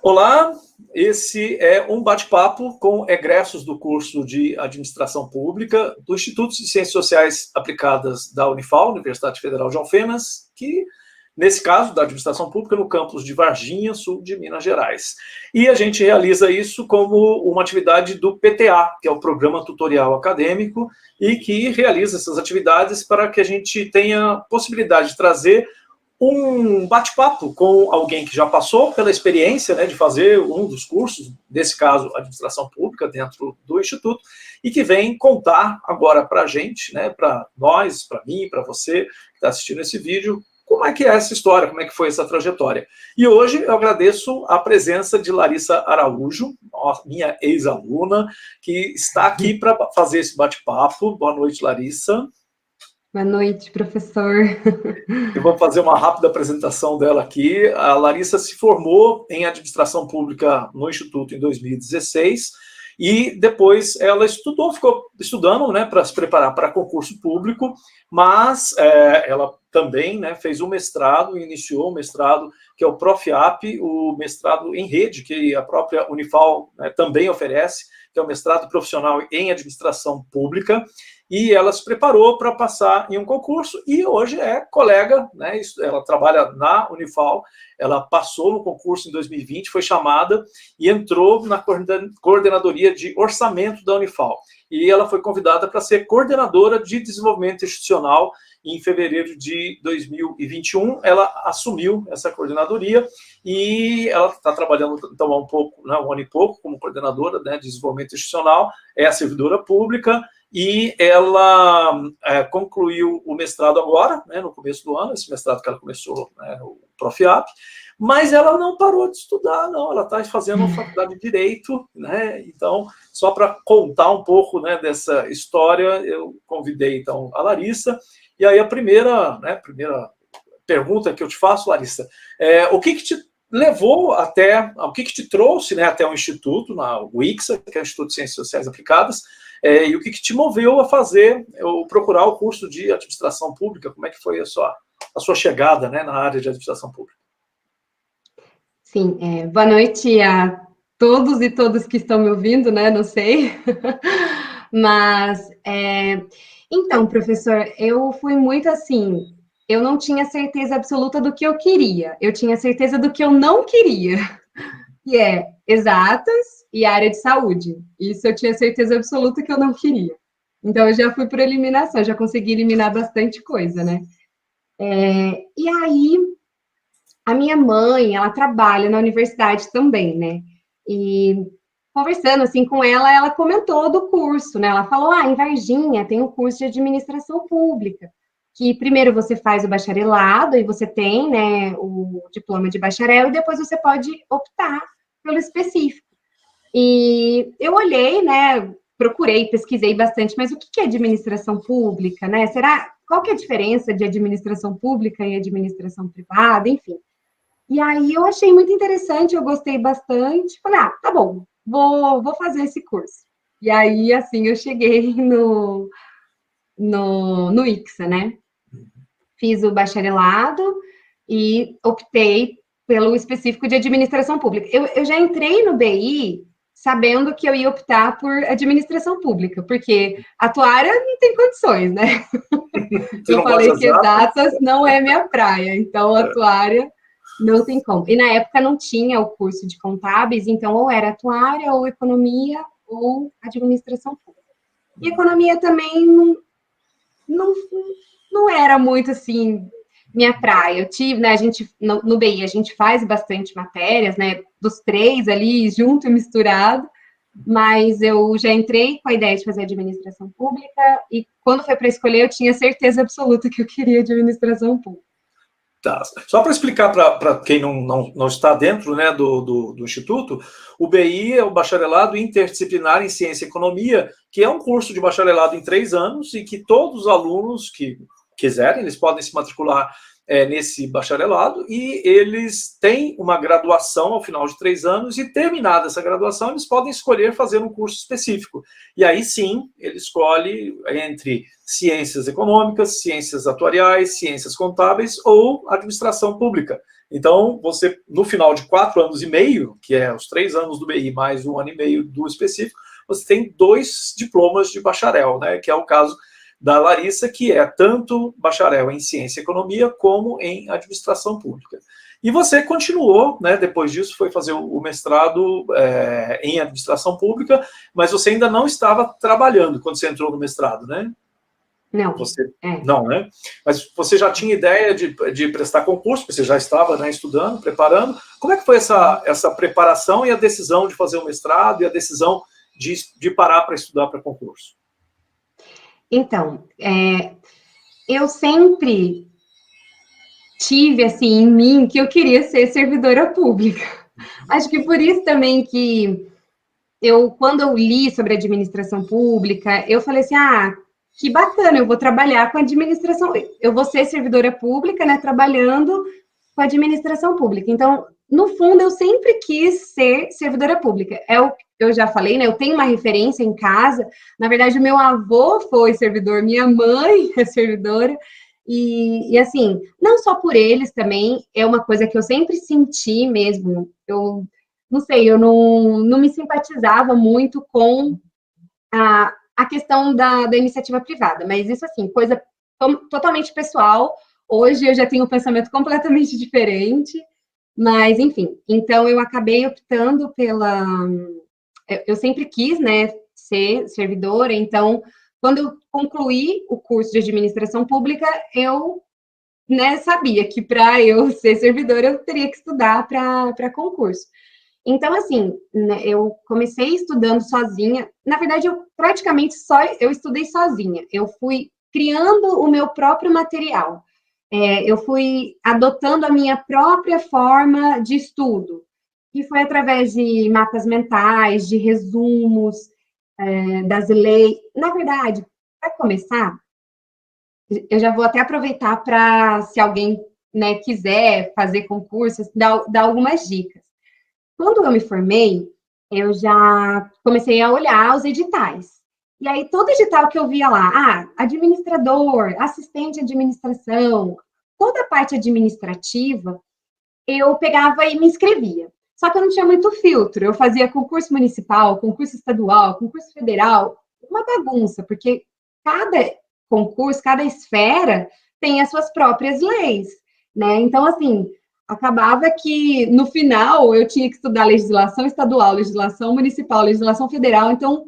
Olá, esse é um bate-papo com egressos do curso de Administração Pública do Instituto de Ciências Sociais Aplicadas da Unifal, Universidade Federal de Alfenas, que, nesse caso, da Administração Pública, no campus de Varginha, sul de Minas Gerais. E a gente realiza isso como uma atividade do PTA, que é o Programa Tutorial Acadêmico, e que realiza essas atividades para que a gente tenha possibilidade de trazer um bate-papo com alguém que já passou pela experiência, né, de fazer um dos cursos, nesse caso, Administração Pública, dentro do Instituto, e que vem contar agora para a gente, né, para nós, para mim, para você que está assistindo esse vídeo, como é que é essa história, como é que foi essa trajetória. E hoje eu agradeço a presença de Larissa Araújo, minha ex-aluna, que está aqui para fazer esse bate-papo. Boa noite, Larissa. Boa noite, professor. Eu vou fazer uma rápida apresentação dela aqui. A Larissa se formou em Administração Pública no Instituto em 2016 e depois ela ficou estudando, né, para se preparar para concurso público, mas ela também, né, fez um mestrado, iniciou um mestrado que é o PROFIAP, o mestrado em rede, que a própria Unifal, né, também oferece, que é o mestrado profissional em Administração Pública. E ela se preparou para passar em um concurso e hoje é colega, né? Ela trabalha na Unifal, ela passou no concurso em 2020, foi chamada e entrou na coordenadoria de orçamento da Unifal. E ela foi convidada para ser coordenadora de desenvolvimento institucional em fevereiro de 2021. Ela assumiu essa coordenadoria e ela está trabalhando então há um ano e pouco como coordenadora, né, de desenvolvimento institucional, é a servidora pública. E ela concluiu o mestrado agora, né, no começo do ano, esse mestrado que ela começou, né, o PROFIAP, mas ela não parou de estudar, não, ela está fazendo faculdade de Direito, né, então, só para contar um pouco, né, dessa história, eu convidei, então, a Larissa, e aí a primeira pergunta que eu te faço, Larissa, o que te levou o que te trouxe, né, até o Instituto, na UICSA, que é o Instituto de Ciências Sociais Aplicadas, e o que te moveu a procurar o curso de Administração Pública? Como é que foi a sua chegada, né, na área de Administração Pública? Sim, boa noite a todos e todas que estão me ouvindo, né? Não sei. Mas, então, professor, eu fui muito assim, eu não tinha certeza absoluta do que eu queria, eu tinha certeza do que eu não queria, que é exatas e área de saúde. Isso eu tinha certeza absoluta que eu não queria. Então, eu já fui por eliminação, já consegui eliminar bastante coisa, né? E aí, a minha mãe, ela trabalha na universidade também, né? E conversando assim com ela, ela comentou do curso, né? Ela falou: em Varginha tem um curso de administração pública, que primeiro você faz o bacharelado e você tem, né, o diploma de bacharel e depois você pode optar pelo específico. E eu olhei, né, procurei, pesquisei bastante, mas o que é administração pública, né? Qual que é a diferença de administração pública e administração privada, enfim. E aí eu achei muito interessante, eu gostei bastante. Falei, tá bom, vou fazer esse curso. E aí, assim, eu cheguei no ICSA, né? Fiz o bacharelado e optei pelo específico de administração pública. Eu já entrei no BI sabendo que eu ia optar por administração pública, porque atuária não tem condições, né? Eu falei que exatas não é minha praia, então atuária não tem como. E na época não tinha o curso de contábeis, então ou era atuária, ou economia, ou administração pública. E economia também não era muito assim minha praia. Eu tive, né, no BI a gente faz bastante matérias, né, dos três ali, junto e misturado, mas eu já entrei com a ideia de fazer administração pública e quando foi para escolher eu tinha certeza absoluta que eu queria administração pública. Tá. Só para explicar para quem não está dentro, né, do Instituto, o BI é o Bacharelado Interdisciplinar em Ciência e Economia, que é um curso de bacharelado em 3 anos e que todos os alunos que quiserem, eles podem se matricular nesse bacharelado e eles têm uma graduação ao final de 3 anos e, terminada essa graduação, eles podem escolher fazer um curso específico. E aí, sim, ele escolhe entre ciências econômicas, ciências atuariais, ciências contábeis ou administração pública, Então, você, no final de 4 anos e meio, que é os 3 anos do BI mais 1 ano e meio do específico, você tem 2 diplomas de bacharel, né? Que é o caso da Larissa, que é tanto bacharel em ciência e economia como em administração pública. E você continuou, né, depois disso foi fazer o mestrado em administração pública, mas você ainda não estava trabalhando quando você entrou no mestrado, né? Não. Você, não, né? Mas você já tinha ideia de prestar concurso, você já estava, né, estudando, preparando. Como é que foi essa preparação e a decisão de fazer o mestrado e a decisão de parar para estudar para concurso? Então, eu sempre tive, assim, em mim, que eu queria ser servidora pública. Acho que por isso também que quando eu li sobre administração pública, eu falei assim, que bacana, eu vou trabalhar com administração, eu vou ser servidora pública, né, trabalhando com administração pública. Então, no fundo, eu sempre quis ser servidora pública. Eu já falei, né, eu tenho uma referência em casa, na verdade, o meu avô foi servidor, minha mãe é servidora, e assim, não só por eles também, é uma coisa que eu sempre senti mesmo, não sei, eu não me simpatizava muito com a questão da iniciativa privada, mas isso, assim, coisa totalmente pessoal. Hoje eu já tenho um pensamento completamente diferente, mas, enfim, então eu acabei optando eu sempre quis, né, ser servidora, então, quando eu concluí o curso de administração pública, eu, né, sabia que para eu ser servidora eu teria que estudar para concurso. Então, assim, né, eu comecei estudando sozinha. Na verdade, eu praticamente eu estudei sozinha. Eu fui criando o meu próprio material. Eu fui adotando a minha própria forma de estudo, que foi através de mapas mentais, de resumos, das leis. Na verdade, para começar, eu já vou até aproveitar para, se alguém, né, quiser fazer concursos, dar algumas dicas. Quando eu me formei, eu já comecei a olhar os editais. E aí, todo edital que eu via lá, administrador, assistente de administração, toda a parte administrativa, eu pegava e me inscrevia. Só que eu não tinha muito filtro. Eu fazia concurso municipal, concurso estadual, concurso federal, uma bagunça, porque cada concurso, cada esfera tem as suas próprias leis, né? Então, assim, acabava que no final eu tinha que estudar legislação estadual, legislação municipal, legislação federal, então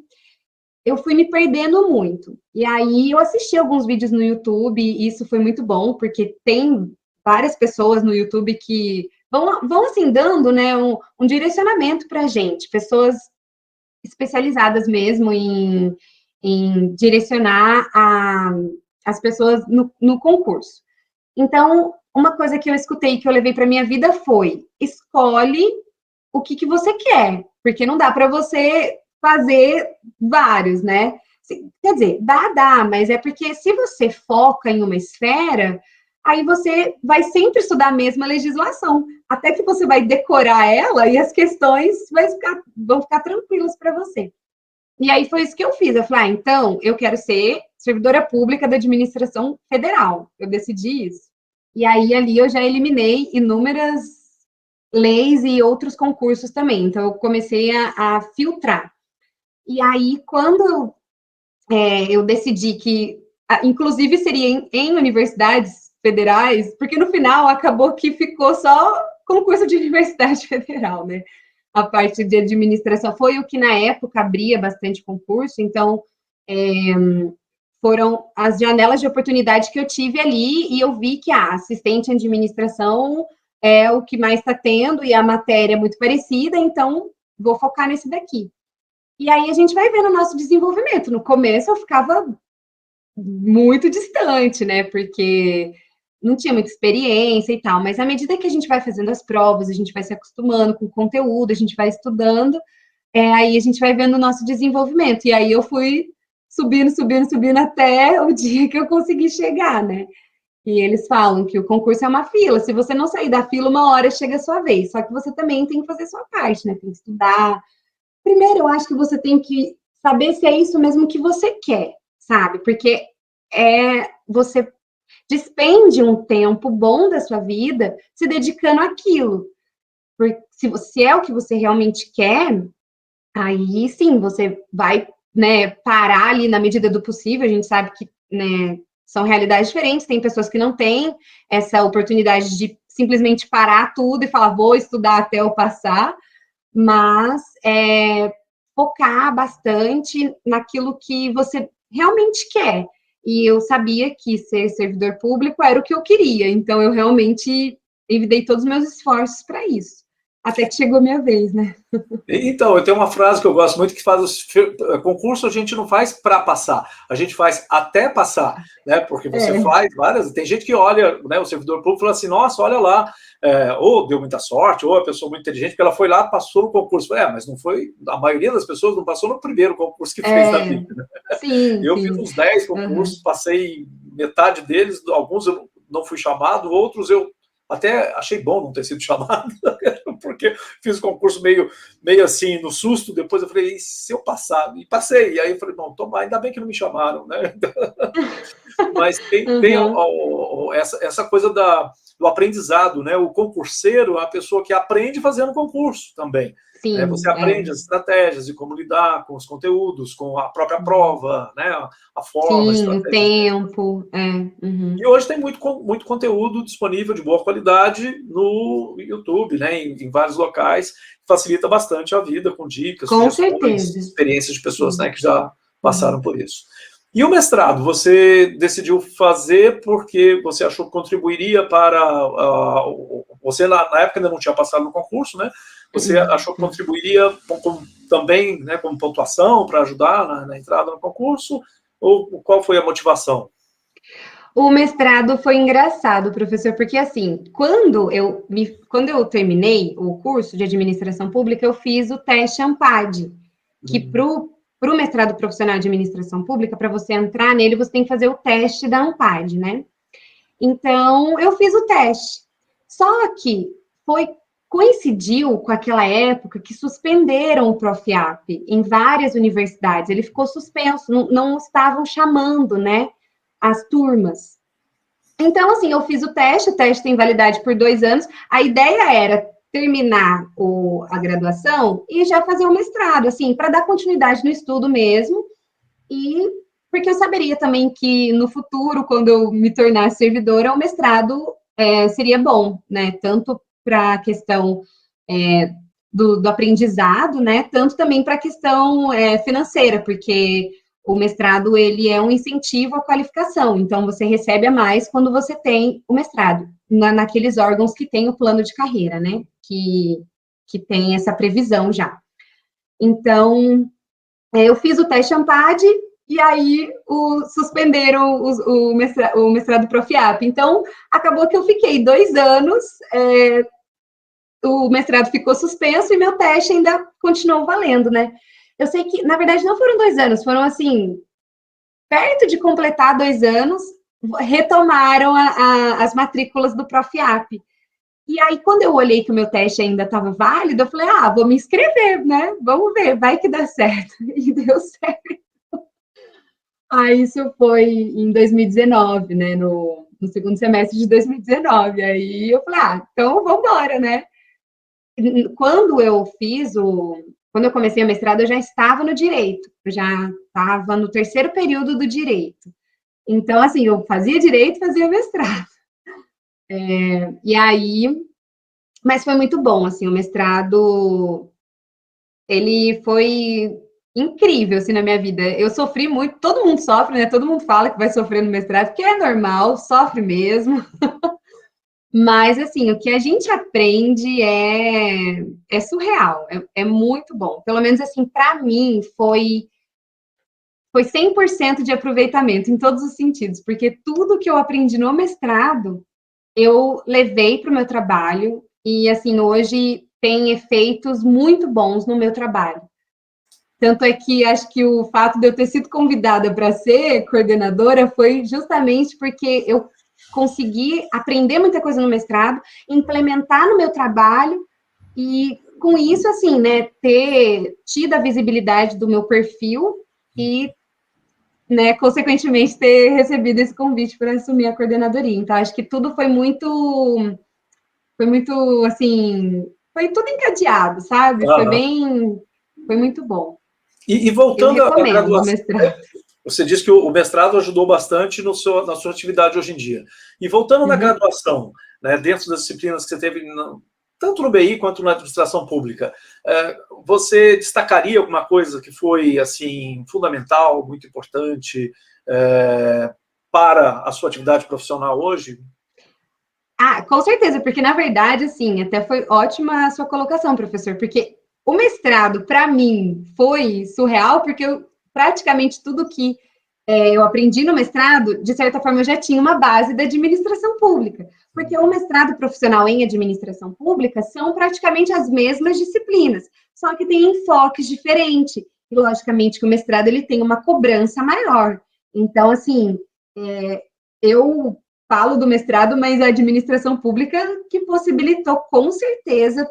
eu fui me perdendo muito. E aí eu assisti alguns vídeos no YouTube, e isso foi muito bom, porque tem várias pessoas no YouTube que vão assim, dando, né, um direcionamento para a gente, pessoas especializadas mesmo em direcionar as pessoas no concurso. Então, uma coisa que eu escutei, que eu levei para minha vida foi: escolhe o que você quer, porque não dá para você fazer vários, né? Quer dizer, dá, mas é porque se você foca em uma esfera, aí você vai sempre estudar a mesma legislação, até que você vai decorar ela e as questões vão ficar tranquilas para você. E aí foi isso que eu fiz. Eu falei, então, eu quero ser servidora pública da administração federal. Eu decidi isso. E aí, ali, eu já eliminei inúmeras leis e outros concursos também. Então, eu comecei a filtrar. E aí, quando eu decidi que, inclusive, seria em universidades federais, porque no final acabou que ficou só concurso de universidade federal, né? A parte de administração foi o que, na época, abria bastante concurso. Então, foram as janelas de oportunidade que eu tive ali, e eu vi que a assistente em administração é o que mais está tendo, e a matéria é muito parecida, então vou focar nesse daqui. E aí a gente vai vendo o nosso desenvolvimento. No começo eu ficava muito distante, né, porque não tinha muita experiência e tal, mas à medida que a gente vai fazendo as provas, a gente vai se acostumando com o conteúdo, a gente vai estudando, aí a gente vai vendo o nosso desenvolvimento. E aí eu fui subindo até o dia que eu consegui chegar, né? E eles falam que o concurso é uma fila. Se você não sair da fila, uma hora chega a sua vez. Só que você também tem que fazer a sua parte, né? Tem que estudar. Primeiro, eu acho que você tem que saber se é isso mesmo que você quer, sabe? Porque você despende um tempo bom da sua vida se dedicando àquilo. Porque se é o que você realmente quer, aí sim, você vai, né, parar ali na medida do possível. A gente sabe que, né, são realidades diferentes, tem pessoas que não têm essa oportunidade de simplesmente parar tudo e falar, vou estudar até eu passar, mas focar bastante naquilo que você realmente quer. E eu sabia que ser servidor público era o que eu queria, então eu realmente envidei todos os meus esforços para isso. Até que chegou a minha vez, né? Então, eu tenho uma frase que eu gosto muito que faz concurso a gente não faz para passar, a gente faz até passar, né? Porque você faz várias. Tem gente que olha, né, o servidor público e fala assim, nossa, olha lá, ou deu muita sorte, ou a pessoa muito inteligente, porque ela foi lá, passou no concurso. Mas não foi, a maioria das pessoas não passou no primeiro concurso que fez na vida. Né? Sim, eu sim. fiz uns 10 concursos, passei metade deles, alguns eu não fui chamado, outros eu até achei bom não ter sido chamado, porque fiz o concurso meio assim, no susto. Depois eu falei, e se eu passar? E passei. E aí eu falei, não, ainda bem que não me chamaram, né? Mas tem essa coisa do aprendizado, né? O concurseiro é a pessoa que aprende fazendo concurso também. Sim, né? Você aprende as estratégias de como lidar com os conteúdos, com a própria prova, né? A forma, sim, a o tempo. E hoje tem muito conteúdo disponível de boa qualidade no YouTube, né? Em vários locais, facilita bastante a vida com dicas, Com sugestões, certeza. experiências de pessoas, né, que já passaram por isso. E o mestrado, você decidiu fazer porque você achou que contribuiria para... você, na época, ainda não tinha passado no concurso, né? Você achou que contribuiria também, né, como pontuação para ajudar na entrada no concurso? Ou qual foi a motivação? O mestrado foi engraçado, professor, porque assim, quando eu terminei o curso de administração pública, eu fiz o teste ANPAD, que para o mestrado profissional de administração pública, para você entrar nele, você tem que fazer o teste da ANPAD, né? Então, eu fiz o teste. Só que coincidiu com aquela época que suspenderam o Profiap em várias universidades. Ele ficou suspenso, não estavam chamando, né, as turmas. Então, assim, eu fiz o teste tem validade por 2 anos. A ideia era terminar a graduação e já fazer o mestrado, assim, para dar continuidade no estudo mesmo. E porque eu saberia também que no futuro, quando eu me tornasse servidora, o mestrado seria bom, né? Tanto para a questão do aprendizado, né? Tanto também para a questão financeira, porque o mestrado ele é um incentivo à qualificação. Então você recebe a mais quando você tem o mestrado naqueles órgãos que tem o plano de carreira, né? Que tem essa previsão já. Então eu fiz o teste ANPAD e aí suspenderam o mestrado Profiap. Então, acabou que eu fiquei 2 anos, o mestrado ficou suspenso e meu teste ainda continuou valendo, né? Eu sei que, na verdade, não foram 2 anos, foram, assim, perto de completar 2 anos, retomaram as matrículas do Profiap. E aí, quando eu olhei que o meu teste ainda estava válido, eu falei, vou me inscrever, né? Vamos ver, vai que dá certo. E deu certo. Isso foi em 2019, né? No segundo semestre de 2019. Aí eu falei, então vamos embora, né? Quando eu quando eu comecei a mestrado, eu já estava no direito. Eu já estava no 3º período do direito. Então, assim, eu fazia direito, fazia mestrado. E aí, mas foi muito bom, assim, o mestrado, ele foi incrível, assim, na minha vida. Eu sofri muito, todo mundo sofre, né? Todo mundo fala que vai sofrer no mestrado, que é normal, sofre mesmo. Mas, assim, o que a gente aprende é surreal, é muito bom. Pelo menos, assim, para mim, foi 100% de aproveitamento em todos os sentidos, porque tudo que eu aprendi no mestrado, eu levei para o meu trabalho e, assim, hoje tem efeitos muito bons no meu trabalho. Tanto é que acho que o fato de eu ter sido convidada para ser coordenadora foi justamente porque eu consegui aprender muita coisa no mestrado, implementar no meu trabalho e, com isso, assim, né, ter tido a visibilidade do meu perfil e né, consequentemente, ter recebido esse convite para assumir a coordenadoria. Então, acho que tudo foi muito, assim, foi tudo encadeado, sabe? Aham. Foi muito bom. E Eu voltando à recomendo o graduação, mestrado. você disse que o mestrado ajudou bastante na sua atividade hoje em dia. E voltando na Uhum. graduação, né, dentro das disciplinas que você teve, tanto no BI quanto na administração pública, você destacaria alguma coisa que foi assim fundamental, muito importante para a sua atividade profissional hoje? Ah, com certeza, porque na verdade, assim, até foi ótima a sua colocação, professor, porque o mestrado, para mim, foi surreal, porque praticamente tudo que eu aprendi no mestrado, de certa forma, eu já tinha uma base da administração pública, porque o mestrado profissional em administração pública são praticamente as mesmas disciplinas, só que tem enfoques diferentes, e logicamente que o mestrado ele tem uma cobrança maior. Então, assim, eu falo do mestrado, mas a administração pública que possibilitou com certeza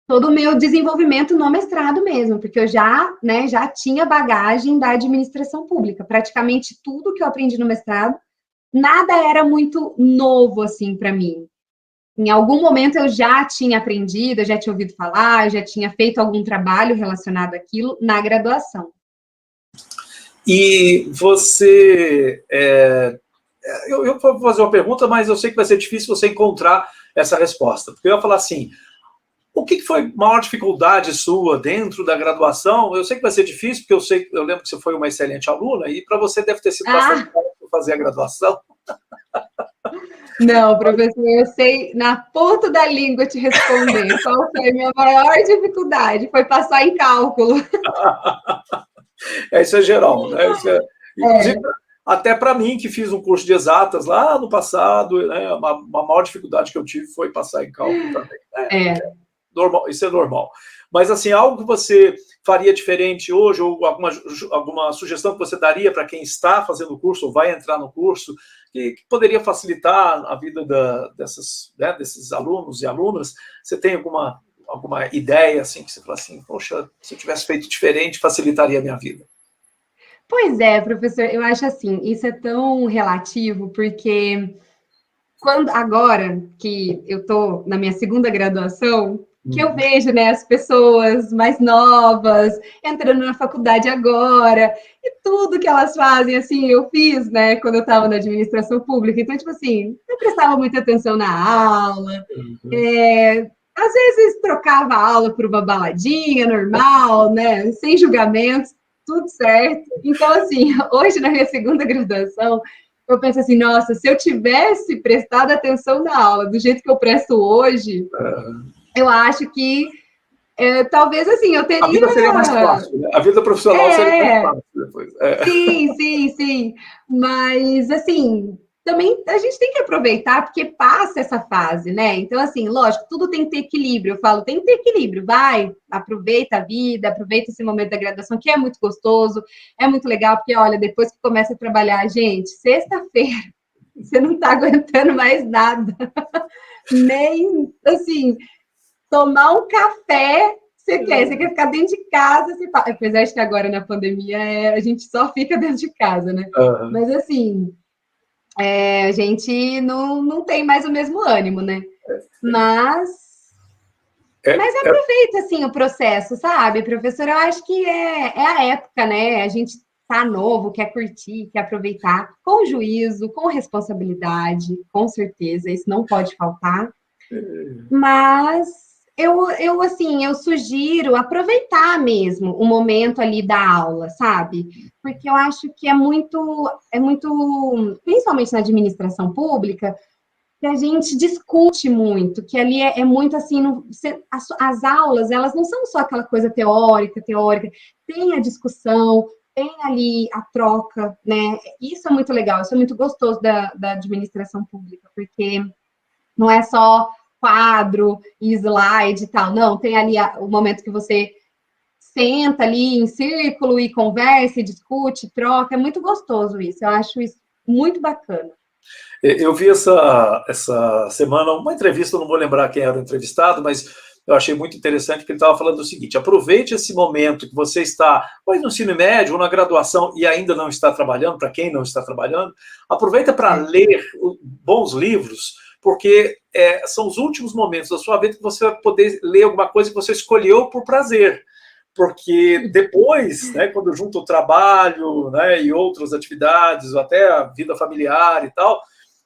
todo o meu desenvolvimento no mestrado mesmo, porque eu já, né, já tinha bagagem da administração pública. Praticamente tudo que eu aprendi no mestrado, nada era muito novo assim para mim. Em algum momento eu já tinha aprendido, eu já tinha ouvido falar, eu já tinha feito algum trabalho relacionado àquilo na graduação. E você. Eu vou fazer uma pergunta, mas eu sei que vai ser difícil você encontrar essa resposta. Porque eu ia falar assim: o que foi a maior dificuldade sua dentro da graduação? Eu sei que vai ser difícil, porque eu lembro que você foi uma excelente aluna, e para você deve ter sido bastante fácil fazer a graduação. Não, professor, eu sei na ponta da língua te responder. Qual foi a minha maior dificuldade? Foi passar em cálculo. Isso é geral, né? Inclusive, até para mim, que fiz um curso de exatas lá no passado, né, uma maior dificuldade que eu tive foi passar em cálculo também. Normal, isso é normal. Mas, assim, algo que você faria diferente hoje, ou alguma sugestão que você daria para quem está fazendo o curso, ou vai entrar no curso, que poderia facilitar a vida desses alunos e alunas? Você tem alguma ideia, assim, que você fala assim, poxa, se eu tivesse feito diferente, facilitaria a minha vida? Pois é, professor, eu acho assim, isso é tão relativo, porque agora que eu estou na minha segunda graduação, que eu vejo, né, as pessoas mais novas entrando na faculdade agora, e tudo que elas fazem, assim, eu fiz, né, quando eu estava na administração pública, então, tipo assim, eu prestava muita atenção na aula, às vezes trocava a aula por uma baladinha normal, né, sem julgamentos, tudo certo. Então, assim, hoje na minha segunda graduação, eu penso assim, nossa, se eu tivesse prestado atenção na aula do jeito que eu presto hoje, eu acho que talvez assim, eu A teria. vida seria mais fácil, né? A vida profissional seria mais fácil depois. Sim. Mas assim, também a gente tem que aproveitar porque passa essa fase, né? Então, assim, lógico, tudo tem que ter equilíbrio. Eu falo, tem que ter equilíbrio, vai, aproveita a vida, aproveita esse momento da graduação, que é muito gostoso, é muito legal, porque olha, depois que começa a trabalhar, gente, sexta-feira, você não tá aguentando mais nada. Nem assim, tomar um café, você quer ficar dentro de casa, você fala, apesar de que agora na pandemia a gente só fica dentro de casa, né? Mas assim, a gente não tem mais o mesmo ânimo, né? Mas aproveita assim o processo, sabe, professor? Eu acho que é a época, né? A gente tá novo, quer curtir, quer aproveitar com juízo, com responsabilidade, com certeza, isso não pode faltar. Mas eu sugiro aproveitar mesmo o momento ali da aula, sabe? Porque eu acho que é muito, principalmente na administração pública, que a gente discute muito, que ali é muito assim, as aulas, elas não são só aquela coisa teórica, tem a discussão, tem ali a troca, né? Isso é muito legal, isso é muito gostoso da administração pública, porque não é só quadro e slide e tal, não, tem ali o momento que você senta ali em círculo e conversa, e discute, troca, é muito gostoso isso, eu acho isso muito bacana. Eu vi essa semana uma entrevista, não vou lembrar quem era o entrevistado, mas eu achei muito interessante que ele estava falando o seguinte: aproveite esse momento que você está, ou no ensino médio, ou na graduação, e ainda não está trabalhando, para quem não está trabalhando, aproveita para ler bons livros, porque são os últimos momentos da sua vida que você vai poder ler alguma coisa que você escolheu por prazer. Porque depois, né, quando junta o trabalho, né, e outras atividades, ou até a vida familiar e tal,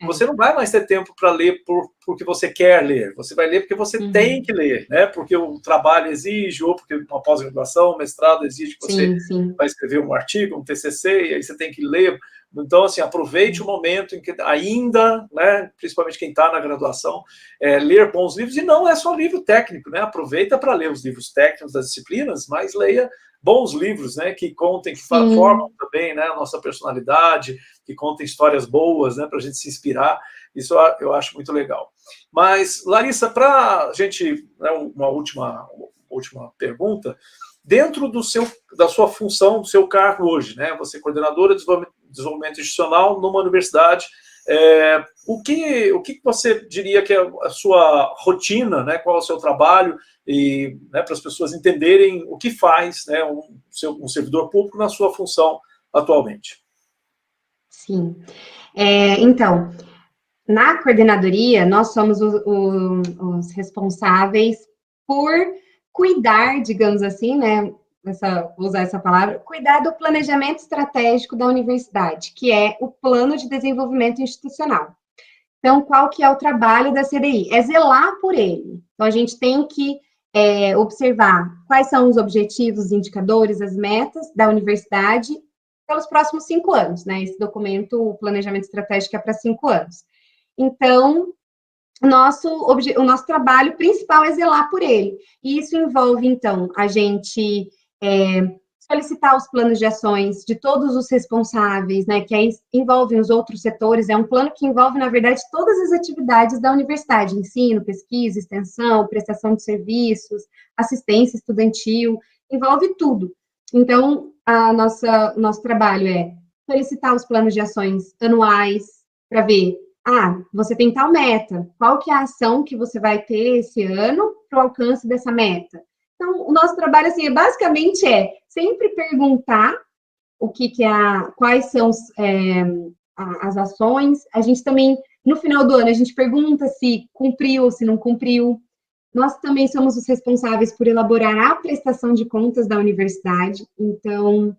você não vai mais ter tempo para ler porque você quer ler. Você vai ler porque você tem que ler, né? Porque o trabalho exige, ou porque uma pós-graduação, um mestrado exige que você vai escrever um artigo, um TCC, e aí você tem que ler. Então, assim, aproveite o momento em que ainda, né, principalmente quem está na graduação, ler bons livros, e não é só livro técnico, né? Aproveita para ler os livros técnicos das disciplinas, mas leia bons livros, né, que contem, que formam também, né, a nossa personalidade, que contem histórias boas, né, para a gente se inspirar. Isso eu acho muito legal. Mas, Larissa, para a gente, né, uma última pergunta, dentro da sua função, do seu cargo hoje, né, você é coordenadora de desenvolvimento institucional numa universidade, o que você diria que é a sua rotina, né, qual é o seu trabalho, e, né, para as pessoas entenderem o que faz, né, um servidor público na sua função atualmente? Sim. Então, na coordenadoria, nós somos os responsáveis por cuidar, digamos assim, né, vou usar essa palavra, cuidar do planejamento estratégico da universidade, que é o Plano de Desenvolvimento Institucional. Então, qual que é o trabalho da CDI? É zelar por ele. Então, a gente tem que observar quais são os objetivos, os indicadores, as metas da universidade pelos próximos 5 anos, né? Esse documento, o planejamento estratégico, é para 5 anos. Então, o nosso trabalho principal é zelar por ele. E isso envolve, então, a gente solicitar os planos de ações de todos os responsáveis, né, que aí envolvem os outros setores. É um plano que envolve, na verdade, todas as atividades da universidade: ensino, pesquisa, extensão, prestação de serviços, assistência estudantil, envolve tudo. Então, o nosso trabalho é solicitar os planos de ações anuais para ver, você tem tal meta, qual que é a ação que você vai ter esse ano para o alcance dessa meta? Então, o nosso trabalho, assim, basicamente sempre perguntar quais são as ações. A gente também, no final do ano, a gente pergunta se cumpriu ou se não cumpriu. Nós também somos os responsáveis por elaborar a prestação de contas da universidade. Então,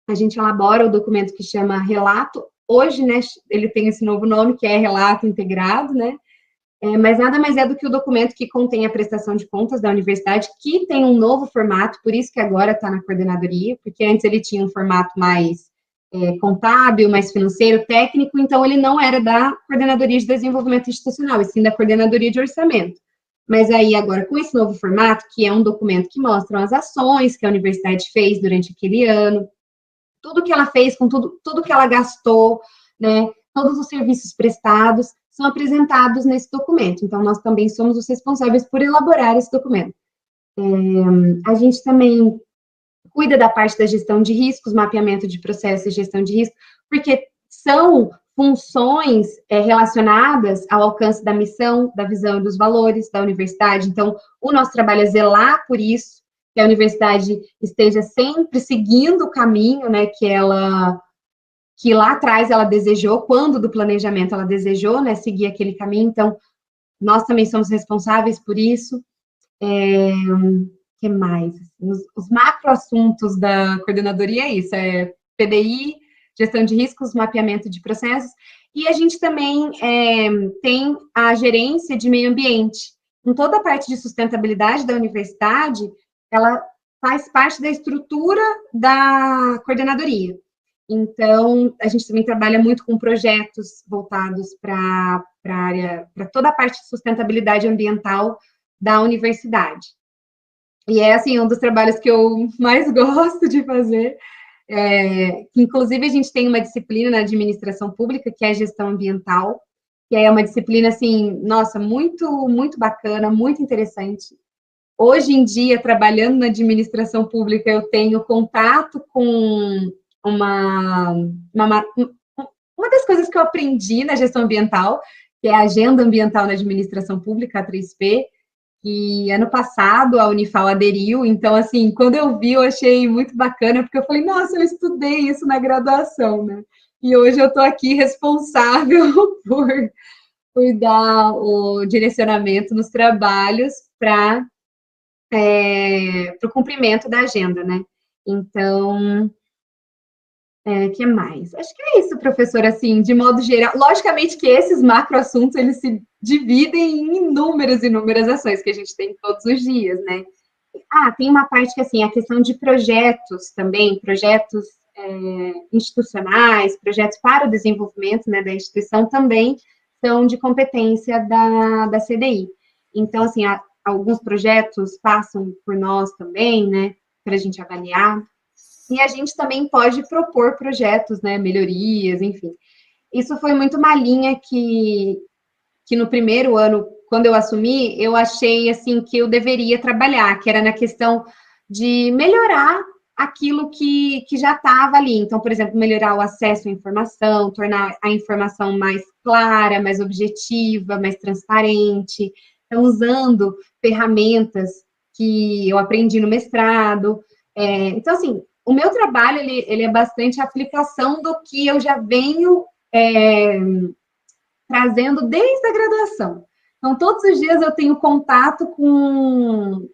a gente elabora o documento que chama relato. Hoje, né, ele tem esse novo nome, que é relato integrado, né? Mas nada mais é do que o documento que contém a prestação de contas da universidade, que tem um novo formato, por isso que agora está na coordenadoria, porque antes ele tinha um formato mais contábil, mais financeiro, técnico, então ele não era da Coordenadoria de Desenvolvimento Institucional, e sim da Coordenadoria de Orçamento. Mas aí, agora, com esse novo formato, que é um documento que mostra as ações que a universidade fez durante aquele ano, tudo que ela fez, com tudo que ela gastou, né, todos os serviços prestados, são apresentados nesse documento. Então, nós também somos os responsáveis por elaborar esse documento. A gente também cuida da parte da gestão de riscos, mapeamento de processos e gestão de riscos, porque são funções relacionadas ao alcance da missão, da visão e dos valores da universidade. Então, o nosso trabalho é zelar por isso, que a universidade esteja sempre seguindo o caminho, né, que lá atrás ela desejou, quando do planejamento ela desejou, né, seguir aquele caminho. Então, nós também somos responsáveis por isso. Que mais? Os macroassuntos da coordenadoria é isso, PDI, gestão de riscos, mapeamento de processos, e a gente também tem a gerência de meio ambiente. Em toda a parte de sustentabilidade da universidade, ela faz parte da estrutura da coordenadoria. Então, a gente também trabalha muito com projetos voltados para toda a parte de sustentabilidade ambiental da universidade. E assim, um dos trabalhos que eu mais gosto de fazer, inclusive a gente tem uma disciplina na administração pública, que é a gestão ambiental, que é uma disciplina, assim, nossa, muito, muito bacana, muito interessante. Hoje em dia, trabalhando na administração pública, eu tenho contato com uma das coisas que eu aprendi na gestão ambiental, que é a Agenda Ambiental na Administração Pública, a 3P, E ano passado a Unifal aderiu, então, assim, quando eu vi, eu achei muito bacana, porque eu falei, nossa, eu estudei isso na graduação, né? E hoje eu estou aqui responsável por dar o direcionamento nos trabalhos para o cumprimento da agenda, né? Então, que mais? Acho que é isso, professor, assim, de modo geral. Logicamente que esses macroassuntos, eles se dividem em inúmeras ações que a gente tem todos os dias, né? Tem uma parte que, assim, a questão de projetos também, projetos institucionais, projetos para o desenvolvimento, né, da instituição também são de competência da CDI. Então, assim, alguns projetos passam por nós também, né, para a gente avaliar. E a gente também pode propor projetos, né, melhorias, enfim. Isso foi muito uma linha que no primeiro ano, quando eu assumi, eu achei, assim, que eu deveria trabalhar, que era na questão de melhorar aquilo que já estava ali. Então, por exemplo, melhorar o acesso à informação, tornar a informação mais clara, mais objetiva, mais transparente. Então, usando ferramentas que eu aprendi no mestrado. Então, assim, o meu trabalho, ele é bastante aplicação do que eu já venho trazendo desde a graduação. Então, todos os dias eu tenho contato com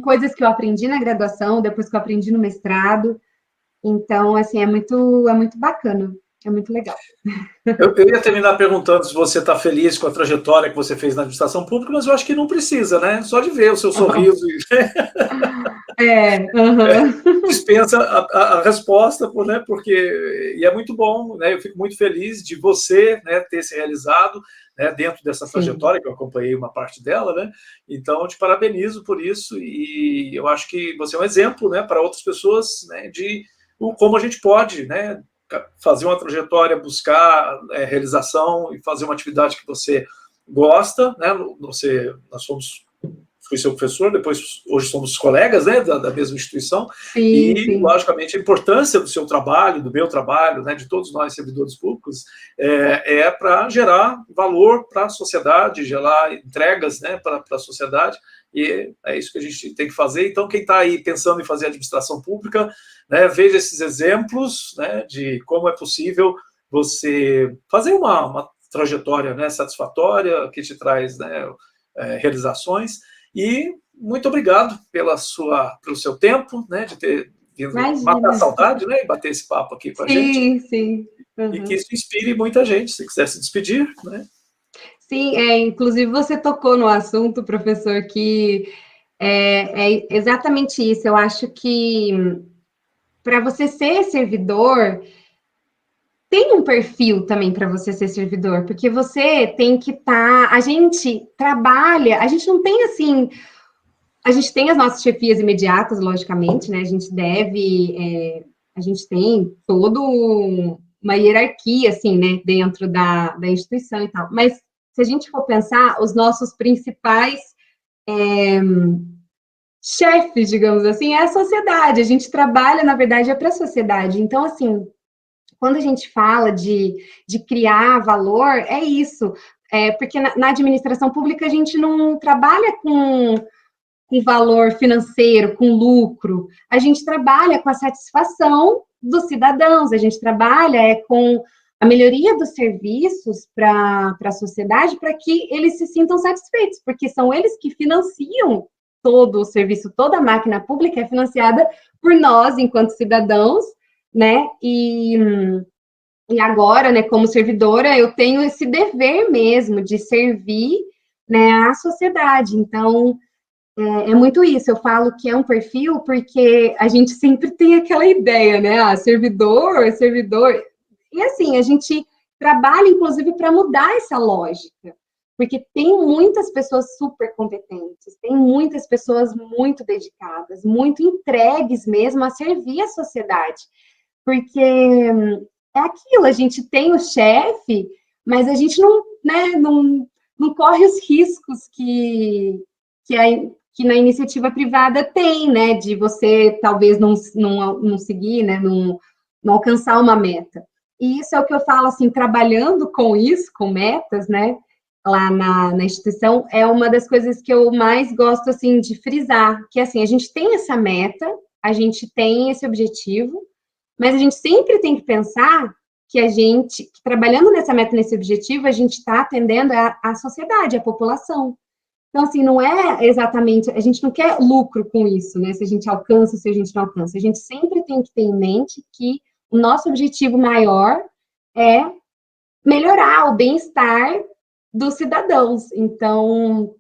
coisas que eu aprendi na graduação, depois que eu aprendi no mestrado. Então, assim, é muito bacana, é muito legal. Eu ia terminar perguntando se você está feliz com a trajetória que você fez na administração pública, mas eu acho que não precisa, né? Só de ver o seu sorriso. Dispensa a resposta, né? Porque e é muito bom, né? Eu fico muito feliz de você, né, ter se realizado, né, dentro dessa trajetória, que eu acompanhei uma parte dela, né? Então, eu te parabenizo por isso e eu acho que você é um exemplo, né, para outras pessoas, né, de como a gente pode, né, fazer uma trajetória, buscar realização e fazer uma atividade que você gosta, né? Nós fui seu professor, depois hoje somos colegas, né, da mesma instituição, sim. Logicamente, a importância do seu trabalho, do meu trabalho, né, de todos nós servidores públicos, é para gerar valor para a sociedade, gerar entregas, né, para a sociedade, e é isso que a gente tem que fazer. Então, quem está aí pensando em fazer administração pública, né, veja esses exemplos, né, de como é possível você fazer uma trajetória, né, satisfatória, que te traz, né, realizações. E muito obrigado pelo seu tempo, né, de ter vindo matar a saudade, né, e bater esse papo aqui com a gente. Sim. Uhum. E que isso inspire muita gente, se quiser se despedir, né? Sim, inclusive você tocou no assunto, professor, que é exatamente isso. Eu acho que para você ser servidor, tem um perfil também para você ser servidor, porque você tem que estar. A gente trabalha, a gente não tem assim. A gente tem as nossas chefias imediatas, logicamente, né? A gente tem toda uma hierarquia, assim, né? Dentro da instituição e tal. Mas se a gente for pensar, os nossos principais chefes, digamos assim, é a sociedade. A gente trabalha, na verdade, para a sociedade. Então, assim, quando a gente fala de criar valor, é isso. Porque na administração pública a gente não trabalha com valor financeiro, com lucro. A gente trabalha com a satisfação dos cidadãos, a gente trabalha com a melhoria dos serviços para a sociedade, para que eles se sintam satisfeitos, porque são eles que financiam todo o serviço, toda a máquina pública é financiada por nós, enquanto cidadãos, né? E agora, né, como servidora, eu tenho esse dever mesmo de servir, né, à sociedade. Então, é muito isso. Eu falo que é um perfil porque a gente sempre tem aquela ideia, né? Servidor. E assim, a gente trabalha, inclusive, para mudar essa lógica. Porque tem muitas pessoas super competentes, tem muitas pessoas muito dedicadas, muito entregues mesmo a servir a sociedade. Porque é aquilo, a gente tem o chefe, mas a gente não corre os riscos que na iniciativa privada tem, né, de você talvez não seguir, né, não alcançar uma meta. E isso é o que eu falo, assim, trabalhando com isso, com metas, né, lá na instituição, é uma das coisas que eu mais gosto, assim, de frisar, que, assim, a gente tem essa meta, a gente tem esse objetivo, mas a gente sempre tem que pensar que que trabalhando nessa meta, nesse objetivo, a gente está atendendo a sociedade, a população. Então, assim, não é exatamente, a gente não quer lucro com isso, né? Se a gente alcança, se a gente não alcança. A gente sempre tem que ter em mente que o nosso objetivo maior é melhorar o bem-estar dos cidadãos. Então,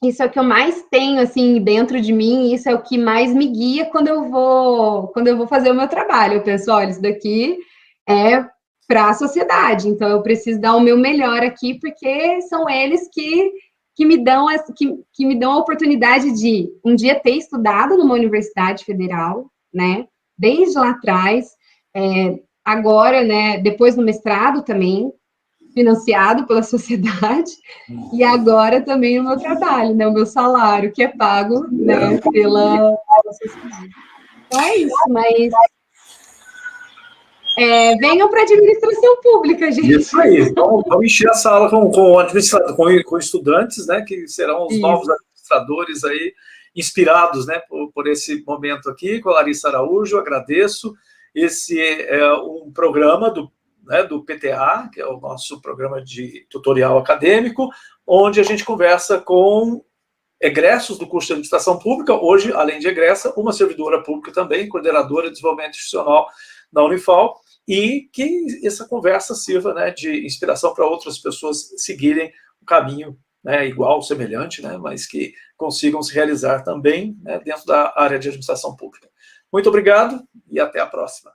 isso é o que eu mais tenho, assim, dentro de mim, isso é o que mais me guia quando eu vou fazer o meu trabalho. Eu penso, olha, isso daqui é para a sociedade, então eu preciso dar o meu melhor aqui, porque são eles que me dão que me dão a oportunidade de um dia ter estudado numa universidade federal, né? Desde lá atrás, agora, né? Depois no mestrado também, financiado pela sociedade, e agora também o meu trabalho, né? O meu salário, que é pago, né? Pela sociedade. Então é isso, mas venham para a administração pública, gente. Isso aí. Então, vamos encher a sala com estudantes, né, que serão os novos administradores aí, inspirados, né, por esse momento aqui, com a Larissa Araújo. Agradeço. Esse é um programa do PTA, que é o nosso programa de tutorial acadêmico, onde a gente conversa com egressos do curso de administração pública, hoje, além de egressa, uma servidora pública também, coordenadora de desenvolvimento institucional na Unifal, e que essa conversa sirva, né, de inspiração para outras pessoas seguirem um caminho, né, igual, semelhante, né, mas que consigam se realizar também, né, dentro da área de administração pública. Muito obrigado e até a próxima.